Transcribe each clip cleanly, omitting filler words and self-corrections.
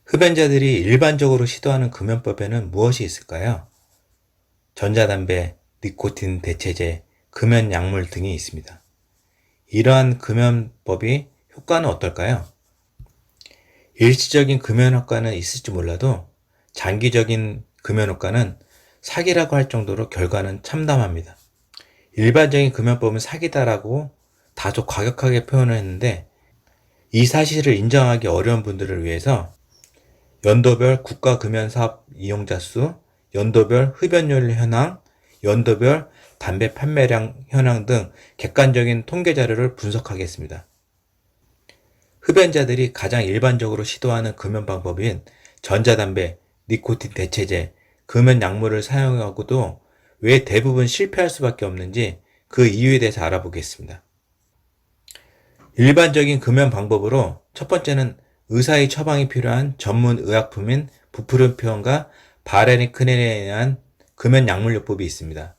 흡연자들이 일반적으로 시도하는 금연법에는 무엇이 있을까요? 전자담배, 니코틴 대체제, 금연 약물 등이 있습니다. 이러한 금연법이 효과는 어떨까요? 일시적인 금연 효과는 있을지 몰라도 장기적인 금연 효과는 사기라고 할 정도로 결과는 참담합니다. 일반적인 금연법은 사기다라고 다소 과격하게 표현을 했는데 이 사실을 인정하기 어려운 분들을 위해서 연도별 국가금연사업 이용자 수, 연도별 흡연율 현황, 연도별 담배 판매량 현황 등 객관적인 통계 자료를 분석하겠습니다. 흡연자들이 가장 일반적으로 시도하는 금연 방법인 전자담배, 니코틴 대체제, 금연 약물을 사용하고도 왜 대부분 실패할 수밖에 없는지 그 이유에 대해서 알아보겠습니다. 일반적인 금연 방법으로 첫 번째는 의사의 처방이 필요한 전문 의약품인 부프르피온과 바레니크린에 의한 금연 약물요법이 있습니다.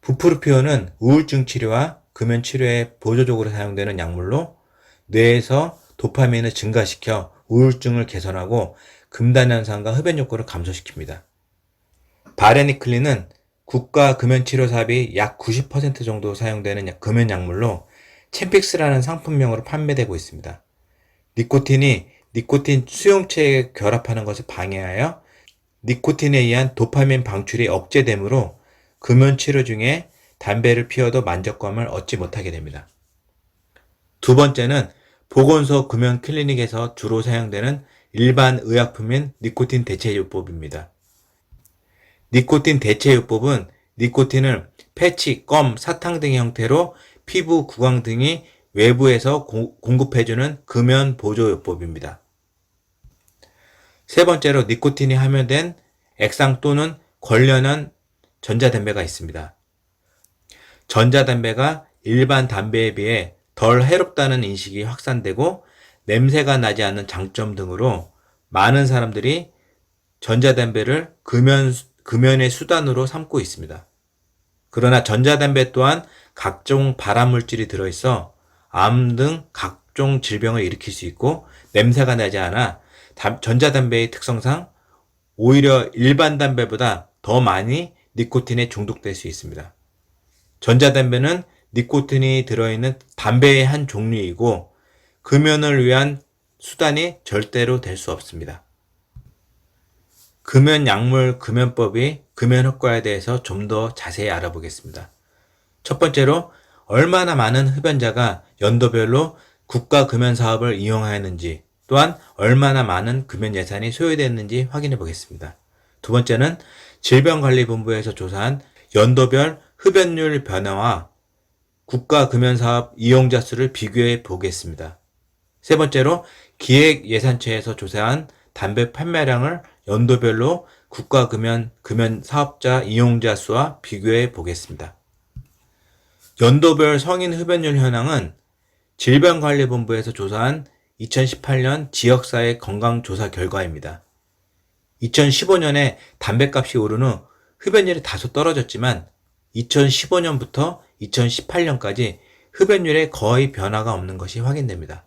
부프르피온은 우울증 치료와 금연 치료에 보조적으로 사용되는 약물로 뇌에서 도파민을 증가시켜 우울증을 개선하고 금단 현상과 흡연 욕구를 감소시킵니다. 바레니클린은 국가 금연치료 사업이 약 90% 정도 사용되는 금연 약물로 챔픽스라는 상품명으로 판매되고 있습니다. 니코틴이 니코틴 수용체에 결합하는 것을 방해하여 니코틴에 의한 도파민 방출이 억제되므로 금연 치료 중에 담배를 피워도 만족감을 얻지 못하게 됩니다. 두 번째는 보건소 금연 클리닉에서 주로 사용되는 일반 의약품인 니코틴 대체요법입니다. 니코틴 대체요법은 니코틴을 패치, 껌, 사탕 등의 형태로 피부, 구강 등이 외부에서 공급해주는 금연 보조요법입니다. 세 번째로 니코틴이 함유된 액상 또는 관련한 전자담배가 있습니다. 전자담배가 일반 담배에 비해 덜 해롭다는 인식이 확산되고 냄새가 나지 않는 장점 등으로 많은 사람들이 전자담배를 금연의 수단으로 삼고 있습니다. 그러나 전자담배 또한 각종 발암물질이 들어있어 암 등 각종 질병을 일으킬 수 있고 냄새가 나지 않아 전자담배의 특성상 오히려 일반 담배보다 더 많이 니코틴에 중독될 수 있습니다. 전자담배는 니코틴이 들어있는 담배의 한 종류이고 금연을 위한 수단이 절대로 될 수 없습니다. 금연 약물 금연법이 금연 효과에 대해서 좀 더 자세히 알아보겠습니다. 첫 번째로 얼마나 많은 흡연자가 연도별로 국가 금연 사업을 이용하였는지 또한 얼마나 많은 금연 예산이 소요됐는지 확인해 보겠습니다. 두 번째는 질병관리본부에서 조사한 연도별 흡연율 변화와 국가 금연 사업 이용자 수를 비교해 보겠습니다. 세 번째로 기획예산처에서 조사한 담배 판매량을 연도별로 국가 금연 사업자 이용자 수와 비교해 보겠습니다. 연도별 성인 흡연율 현황은 질병관리본부에서 조사한 2018년 지역사회 건강조사 결과입니다. 2015년에 담배값이 오른 후 흡연율이 다소 떨어졌지만 2015년부터 2018년까지 흡연율에 거의 변화가 없는 것이 확인됩니다.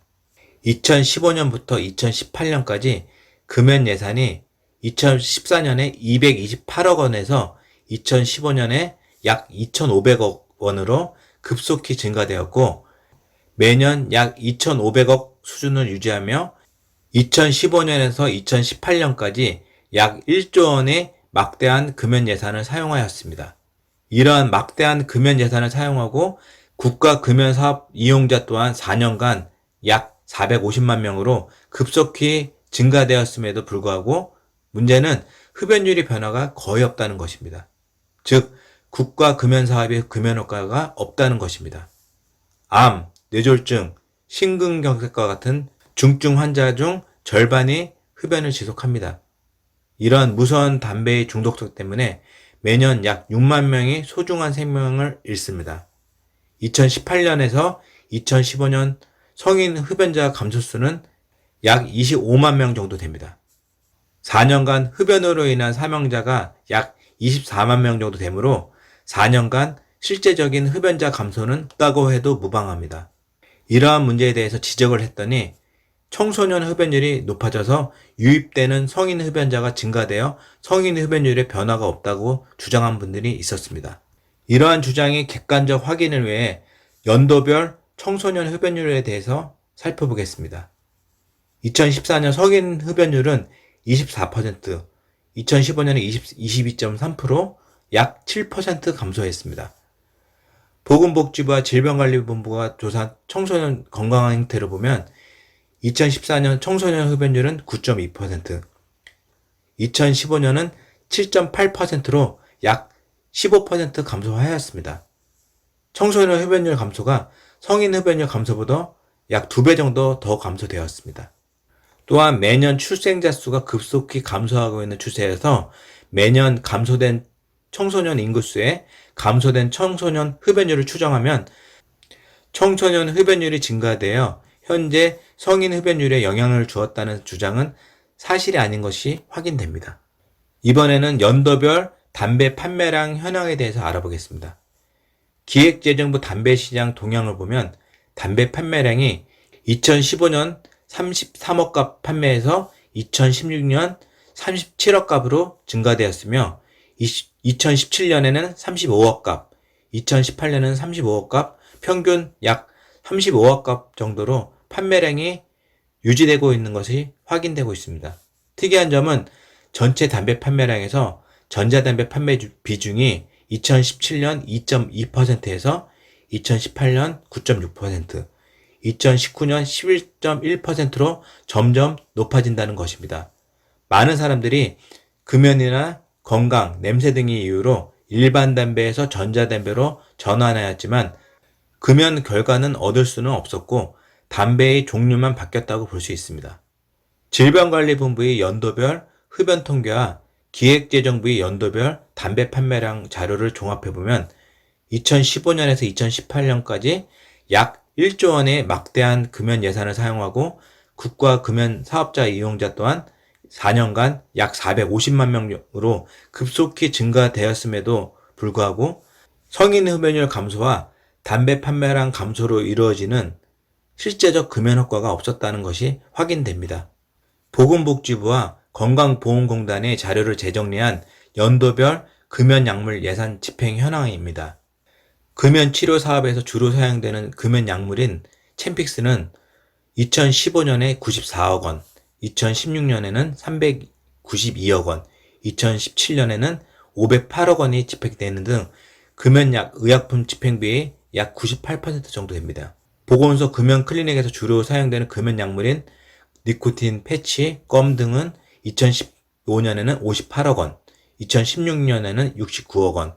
2015년부터 2018년까지 금연 예산이 2014년에 228억 원에서 2015년에 약 2,500억 원으로 급속히 증가되었고 매년 약 2,500억 수준을 유지하며 2015년에서 2018년까지 약 1조 원의 막대한 금연 예산을 사용하였습니다. 이러한 막대한 금연 예산을 사용하고 국가 금연 사업 이용자 또한 4년간 약 450만 명으로 급속히 증가되었음에도 불구하고 문제는 흡연율의 변화가 거의 없다는 것입니다. 즉 국가 금연 사업의 금연 효과가 없다는 것입니다. 암, 뇌졸중, 심근경색과 같은 중증 환자 중 절반이 흡연을 지속합니다. 이러한 무서운 담배의 중독성 때문에 매년 약 6만 명이 소중한 생명을 잃습니다. 2018년에서 2015년 성인 흡연자 감소수는 약 25만 명 정도 됩니다. 4년간 흡연으로 인한 사망자가 약 24만 명 정도 되므로 4년간 실제적인 흡연자 감소는 없다고 해도 무방합니다. 이러한 문제에 대해서 지적을 했더니 청소년 흡연율이 높아져서 유입되는 성인 흡연자가 증가되어 성인 흡연율에 변화가 없다고 주장한 분들이 있었습니다. 이러한 주장의 객관적 확인을 위해 연도별 청소년 흡연율에 대해서 살펴보겠습니다. 2014년 성인 흡연율은 24%, 2015년에 22.3%, 약 7% 감소했습니다. 보건복지부와 질병관리본부가 조사한 청소년 건강 행태를 보면 2014년 청소년 흡연율은 9.2%, 2015년은 7.8%로 약 15% 감소하였습니다. 청소년 흡연율 감소가 성인 흡연율 감소보다 약 2배 정도 더 감소되었습니다. 또한 매년 출생자 수가 급속히 감소하고 있는 추세에서 매년 감소된 청소년 인구수에 감소된 청소년 흡연율을 추정하면 청소년 흡연율이 증가되어 현재 성인 흡연율에 영향을 주었다는 주장은 사실이 아닌 것이 확인됩니다. 이번에는 연도별 담배 판매량 현황에 대해서 알아보겠습니다. 기획재정부 담배시장 동향을 보면 담배 판매량이 2015년 33억 갑 판매해서 2016년 37억 갑으로 증가되었으며 2017년에는 35억 갑, 2018년에는 35억 갑, 평균 약 35억 갑 정도로 판매량이 유지되고 있는 것이 확인되고 있습니다. 특이한 점은 전체 담배 판매량에서 전자담배 판매 비중이 2017년 2.2%에서 2018년 9.6%, 2019년 11.1%로 점점 높아진다는 것입니다. 많은 사람들이 금연이나 건강, 냄새 등의 이유로 일반 담배에서 전자담배로 전환하였지만 금연 결과는 얻을 수는 없었고 담배의 종류만 바뀌었다고 볼 수 있습니다. 질병관리본부의 연도별 흡연 통계와 기획재정부의 연도별 담배 판매량 자료를 종합해보면 2015년에서 2018년까지 약 1조 원의 막대한 금연 예산을 사용하고 국가 금연 사업자 이용자 또한 4년간 약 450만 명으로 급속히 증가되었음에도 불구하고 성인 흡연율 감소와 담배 판매량 감소로 이루어지는 실제적 금연 효과가 없었다는 것이 확인됩니다. 보건복지부와 건강보험공단의 자료를 재정리한 연도별 금연약물 예산 집행 현황입니다. 금연치료 사업에서 주로 사용되는 금연약물인 챔픽스는 2015년에 94억 원, 2016년에는 392억 원, 2017년에는 508억 원이 집행되는 등 금연약 의약품 집행비의 약 98% 정도 됩니다. 보건소 금연 클리닉에서 주로 사용되는 금연약물인 니코틴 패치, 껌 등은 2015년에는 58억 원, 2016년에는 69억 원,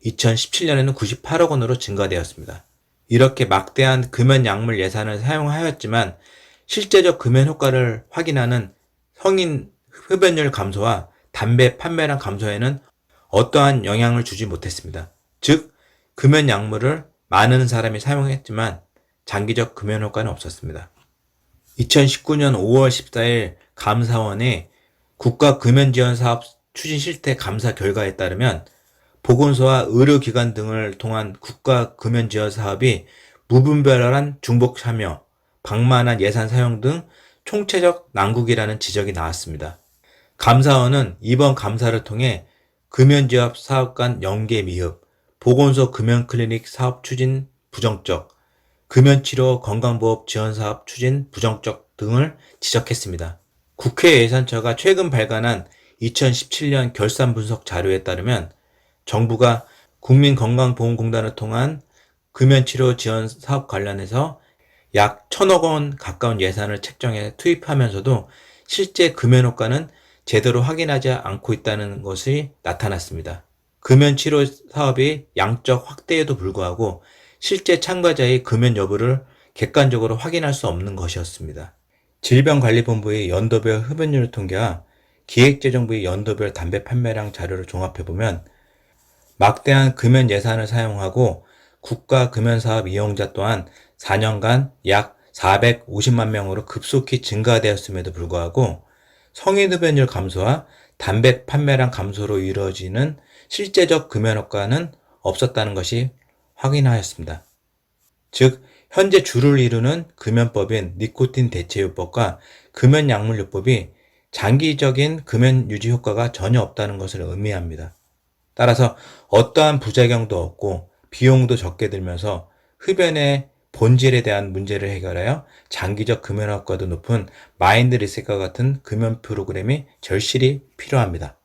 2017년에는 98억 원으로 증가되었습니다. 이렇게 막대한 금연 약물 예산을 사용하였지만 실제적 금연 효과를 확인하는 성인 흡연율 감소와 담배 판매량 감소에는 어떠한 영향을 주지 못했습니다. 즉, 금연 약물을 많은 사람이 사용했지만 장기적 금연 효과는 없었습니다. 2019년 5월 14일 감사원의 국가금연지원사업 추진실태 감사 결과에 따르면 보건소와 의료기관 등을 통한 국가금연지원사업이 무분별한 중복 참여, 방만한 예산 사용 등 총체적 난국이라는 지적이 나왔습니다. 감사원은 이번 감사를 통해 금연지원 사업 간 연계 미흡, 보건소 금연클리닉 사업 추진 부정적, 금연치료 건강보험 지원사업 추진 부정적 등을 지적했습니다. 국회 예산처가 최근 발간한 2017년 결산 분석 자료에 따르면 정부가 국민건강보험공단을 통한 금연치료 지원 사업 관련해서 약 1,000억 원 가까운 예산을 책정해 투입하면서도 실제 금연 효과는 제대로 확인하지 않고 있다는 것이 나타났습니다. 금연치료 사업의 양적 확대에도 불구하고 실제 참가자의 금연 여부를 객관적으로 확인할 수 없는 것이었습니다. 질병관리본부의 연도별 흡연율 통계와 기획재정부의 연도별 담배 판매량 자료를 종합해보면 막대한 금연 예산을 사용하고 국가 금연사업 이용자 또한 4년간 약 450만 명으로 급속히 증가되었음에도 불구하고 성인 흡연율 감소와 담배 판매량 감소로 이루어지는 실제적 금연 효과는 없었다는 것이 확인하였습니다. 즉, 현재 주를 이루는 금연법인 니코틴 대체요법과 금연약물요법이 장기적인 금연 유지 효과가 전혀 없다는 것을 의미합니다. 따라서 어떠한 부작용도 없고 비용도 적게 들면서 흡연의 본질에 대한 문제를 해결하여 장기적 금연 효과도 높은 마인드 리셋과 같은 금연 프로그램이 절실히 필요합니다.